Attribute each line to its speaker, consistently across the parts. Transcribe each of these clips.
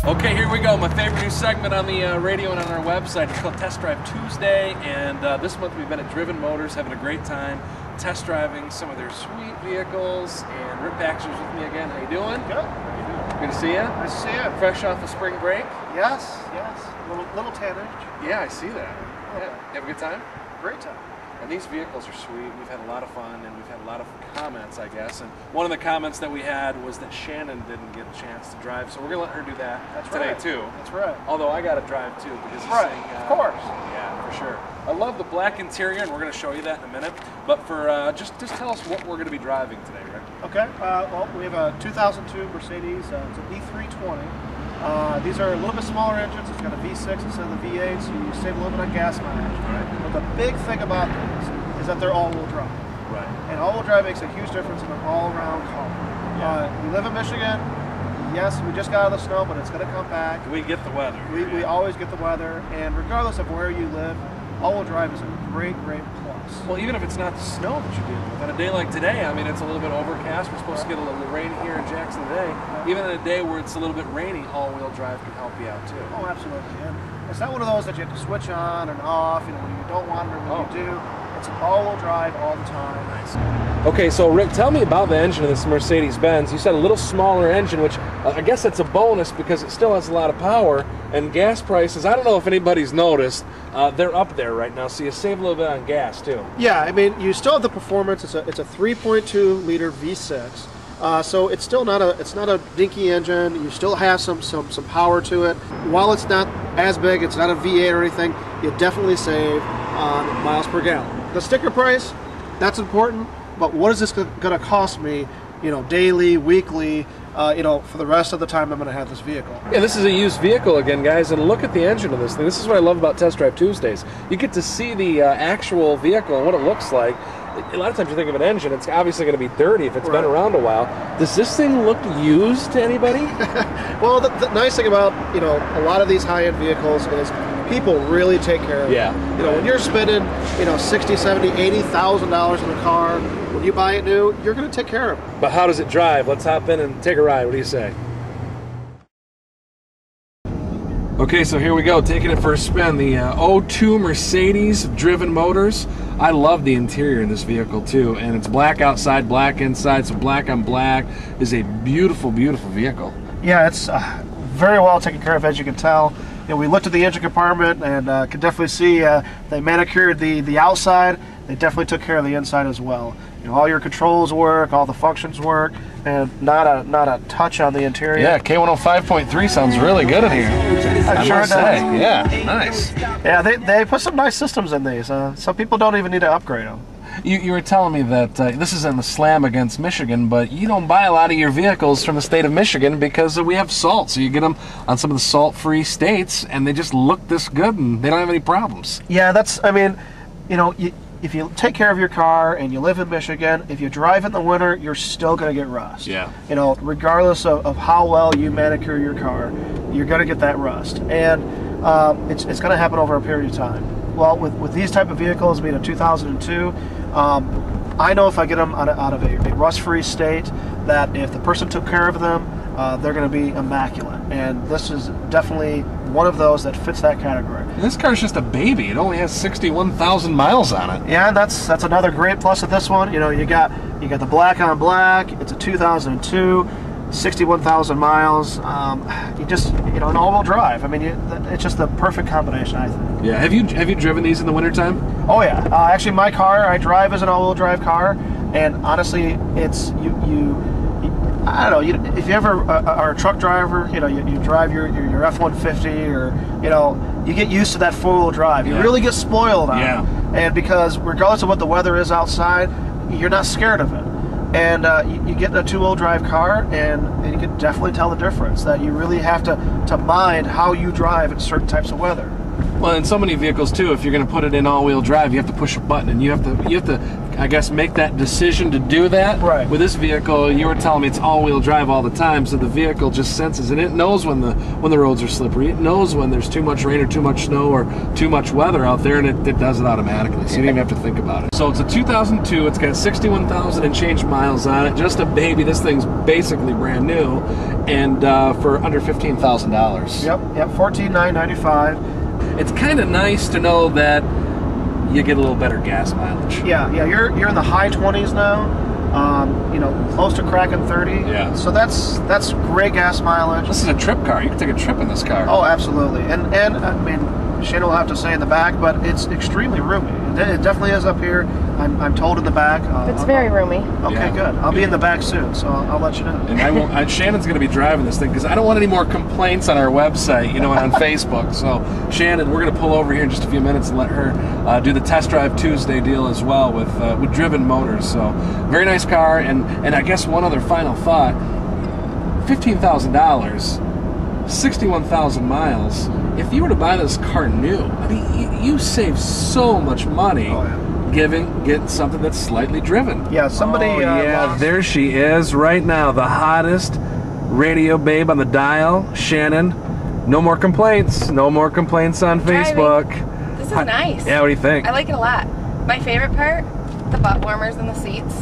Speaker 1: Okay, here we go. My favorite new segment on the radio and on our website. It's called Test Drive Tuesday, and this month we've been at Driven Motors having a great time test driving some of their sweet vehicles. And Rick Baxter's with me again. How you doing?
Speaker 2: Good. How you doing?
Speaker 1: Good to see you.
Speaker 2: Nice to see you.
Speaker 1: Fresh off of spring break?
Speaker 2: Yes, yes. Little tannage.
Speaker 1: Yeah, I see that.
Speaker 2: Okay.
Speaker 1: Yeah. You have a good time?
Speaker 2: Great time.
Speaker 1: And these vehicles are sweet. We've had a lot of fun, and we've had a lot of comments, I guess. And one of the comments that we had was that Shannon didn't get a chance to drive, so we're going to let her do that today, too.
Speaker 2: That's right.
Speaker 1: Although I got to drive, too, because this
Speaker 2: right.
Speaker 1: thing...
Speaker 2: Of course.
Speaker 1: Yeah, for sure. I love the black interior, and we're going to show you that in a minute. But for just tell us what we're going to be driving today, Rick.
Speaker 2: Okay. Well, we have a 2002 Mercedes. It's an E320. These are a little bit smaller engines. It's got a V6 instead of the V8, so you save a little bit on gas mileage. Right. But the big thing about these is that they're all-wheel drive.
Speaker 1: Right.
Speaker 2: And all-wheel drive makes a huge difference in an all-around car.
Speaker 1: Yeah.
Speaker 2: We live in Michigan. Yes, we just got out of the snow, but it's going to come back.
Speaker 1: We get the weather.
Speaker 2: We always get the weather, and regardless of where you live, all-wheel drive is a great plus.
Speaker 1: Well, even if it's not the snow that you're dealing with, on a day like today, I mean, it's a little bit overcast. We're supposed to get a little rain here in Jackson today. Even on a day where it's a little bit rainy, all-wheel drive can help you out too.
Speaker 2: Oh, absolutely. And it's not one of those that you have to switch on and off, when you don't want it or when you do. It's all-wheel drive all the time.
Speaker 1: Nice. Okay, so Rick, tell me about the engine of this Mercedes-Benz. You said a little smaller engine, which I guess that's a bonus because it still has a lot of power. And gas prices, I don't know if anybody's noticed, they're up there right now, so you save a little bit on gas too.
Speaker 2: Yeah, I mean, you still have the performance. It's a 3.2 liter V6. So it's still not a dinky engine. You still have some power to it. While it's not as big, it's not a V8 or anything, you definitely save on miles per gallon. The sticker price, that's important, but what is this going to cost me, daily, weekly, for the rest of the time I'm going to have this vehicle?
Speaker 1: Yeah, this is a used vehicle again, guys, and look at the engine of this thing. This is what I love about Test Drive Tuesdays. You get to see the actual vehicle and what it looks like. A lot of times you think of an engine, it's obviously going to be dirty if it's been around a while. Does this thing look used to anybody?
Speaker 2: Well, the nice thing about, a lot of these high-end vehicles is people really take care of it. When you're spending, $60,000, $70,000, $80,000 in a car, when you buy it new, you're going to take care of it.
Speaker 1: But how does it drive? Let's hop in and take a ride. What do you say? Okay, so here we go, taking it for a spin. The 02 Mercedes Driven Motors. I love the interior in this vehicle too, and it's black outside, black inside, so black on black is a beautiful, beautiful vehicle.
Speaker 2: Yeah, it's very well taken care of, as you can tell. We looked at the engine compartment and could definitely see they manicured the outside. They definitely took care of the inside as well. All your controls work, all the functions work, and not a touch on the interior.
Speaker 1: Yeah, K105.3 sounds really good in here.
Speaker 2: I'm sure it does.
Speaker 1: Yeah, nice.
Speaker 2: Yeah, they put some nice systems in these. Some people don't even need to upgrade them.
Speaker 1: You were telling me that this is in the slam against Michigan, but you don't buy a lot of your vehicles from the state of Michigan because we have salt. So you get them on some of the salt-free states, and they just look this good, and they don't have any problems.
Speaker 2: Yeah, if you take care of your car and you live in Michigan, if you drive in the winter, you're still going to get rust.
Speaker 1: Yeah.
Speaker 2: Regardless of how well you manicure your car, you're going to get that rust. And it's going to happen over a period of time. Well, with these type of vehicles, being a 2002, I know if I get them out of a rust-free state, that if the person took care of them, they're going to be immaculate. And this is definitely one of those that fits that category.
Speaker 1: And this car's just a baby. It only has 61,000 miles on it.
Speaker 2: Yeah, that's another great plus of this one. You got the black on black. It's a 2002, 61,000 miles. An all-wheel drive. I mean, it's just the perfect combination, I think.
Speaker 1: Yeah. Have you driven these in the wintertime?
Speaker 2: Oh yeah. Actually, my car I drive is an all-wheel drive car, and honestly, it's I don't know. If you ever are a truck driver, you drive your F-150, or you get used to that four-wheel drive. You really get spoiled on it. And because regardless of what the weather is outside, you're not scared of it. And you get in a two-wheel drive car, and you can definitely tell the difference. That you really have to mind how you drive in certain types of weather.
Speaker 1: Well, in so many vehicles too, if you're going to put it in all-wheel drive, you have to push a button, and you have to, I guess, make that decision to do that.
Speaker 2: Right.
Speaker 1: With this vehicle, you were telling me it's all-wheel drive all the time, so the vehicle just senses, and it knows when the roads are slippery. It knows when there's too much rain or too much snow or too much weather out there, and it does it automatically. So you don't even have to think about it. So it's a 2002. It's got 61,000 and change miles on it. Just a baby. This thing's basically brand new, and for under $15,000.
Speaker 2: Yep. $14,995.
Speaker 1: It's kind of nice to know that you get a little better gas mileage.
Speaker 2: Yeah. You're in the high 20s now. You know, close to cracking 30.
Speaker 1: Yeah.
Speaker 2: So that's great gas mileage.
Speaker 1: This is a trip car. You can take a trip in this car.
Speaker 2: Oh, absolutely. And I mean, Shannon will have to say in the back, but it's extremely roomy. It definitely is up here. I'm told in the back.
Speaker 3: It's very roomy.
Speaker 2: Okay,
Speaker 1: Yeah.
Speaker 2: good. I'll be in the back soon, so I'll let you know.
Speaker 1: And Shannon's going to be driving this thing because I don't want any more complaints on our website, you know, and on Facebook. So, Shannon, we're going to pull over here in just a few minutes and let her do the Test Drive Tuesday deal as well with Driven Motors. So, very nice car. And I guess one other final thought: $15,000, 61,000 miles. If you were to buy this car new, I mean, you save so much money.
Speaker 2: Oh, yeah.
Speaker 1: Getting something that's slightly driven.
Speaker 2: Yeah, somebody.
Speaker 1: Oh, yeah,
Speaker 2: lost-
Speaker 1: there she is right now, the hottest radio babe on the dial, Shannon. No more complaints. No more complaints on Facebook.
Speaker 3: This is nice.
Speaker 1: Yeah, what do you think?
Speaker 3: I like it a lot. My favorite part, the butt warmers in the seats.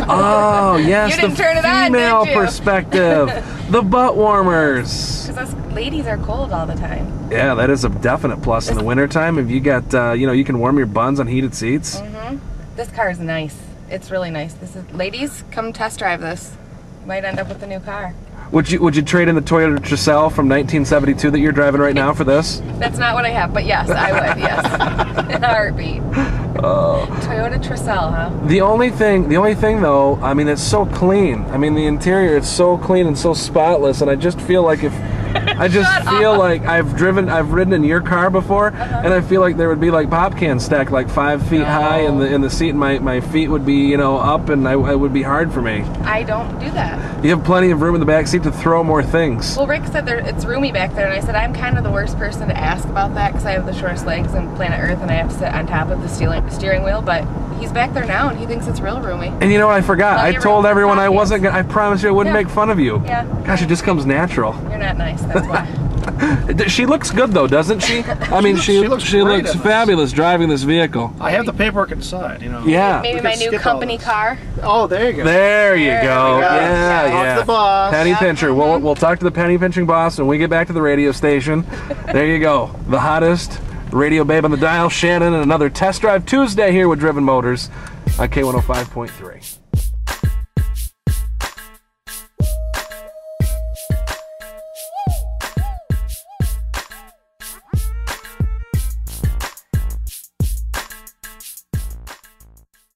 Speaker 1: Oh, yes,
Speaker 3: You didn't
Speaker 1: the
Speaker 3: turn it on,
Speaker 1: female
Speaker 3: did you?
Speaker 1: perspective. The butt warmers.
Speaker 3: Because us ladies are cold all the time.
Speaker 1: Yeah, that is a definite plus in the wintertime. If you got, you can warm your buns on heated seats.
Speaker 3: This car is nice. It's really nice. Ladies, come test drive this. You might end up with a new car.
Speaker 1: Would you trade in the Toyota Tercel from 1972 that you're driving right now for this?
Speaker 3: That's not what I have, but yes, I would, yes. In a heartbeat. Toyota Tercel, huh?
Speaker 1: The only thing though, I mean, it's so clean. I mean, the interior, it's so clean and so spotless, and I just feel like I've ridden in your car before, and I feel like there would be like pop cans stacked like 5 feet high in the seat, and my feet would be, up, and it would be hard for me.
Speaker 3: I don't do that.
Speaker 1: You have plenty of room in the back seat to throw more things.
Speaker 3: Well, Rick said it's roomy back there, and I said I'm kind of the worst person to ask about that because I have the shortest legs in planet Earth, and I have to sit on top of the steering wheel, but he's back there now, and he thinks it's real roomy.
Speaker 1: And you know what I forgot? I told everyone I wasn't gonna, I promised you I wouldn't make fun of you.
Speaker 3: Yeah.
Speaker 1: Gosh, it just comes natural.
Speaker 3: You're not nice, that's why.
Speaker 1: She looks good though, doesn't she? I mean, she looks
Speaker 2: great
Speaker 1: fabulous driving this vehicle.
Speaker 2: I have the paperwork inside,
Speaker 1: Yeah.
Speaker 3: Maybe
Speaker 2: We
Speaker 3: my
Speaker 2: can
Speaker 3: new
Speaker 2: skip
Speaker 3: company
Speaker 2: all this.
Speaker 3: car.
Speaker 2: Oh, there you go.
Speaker 1: There you go.
Speaker 3: we go.
Speaker 1: Yeah,
Speaker 2: Talk
Speaker 1: yeah.
Speaker 2: to the boss.
Speaker 1: Penny
Speaker 3: Yeah.
Speaker 1: pincher. We'll talk to the penny pinching boss when we get back to the radio station. There you go. The hottest radio babe on the dial, Shannon, and another Test Drive Tuesday here with Driven Motors on K105.3.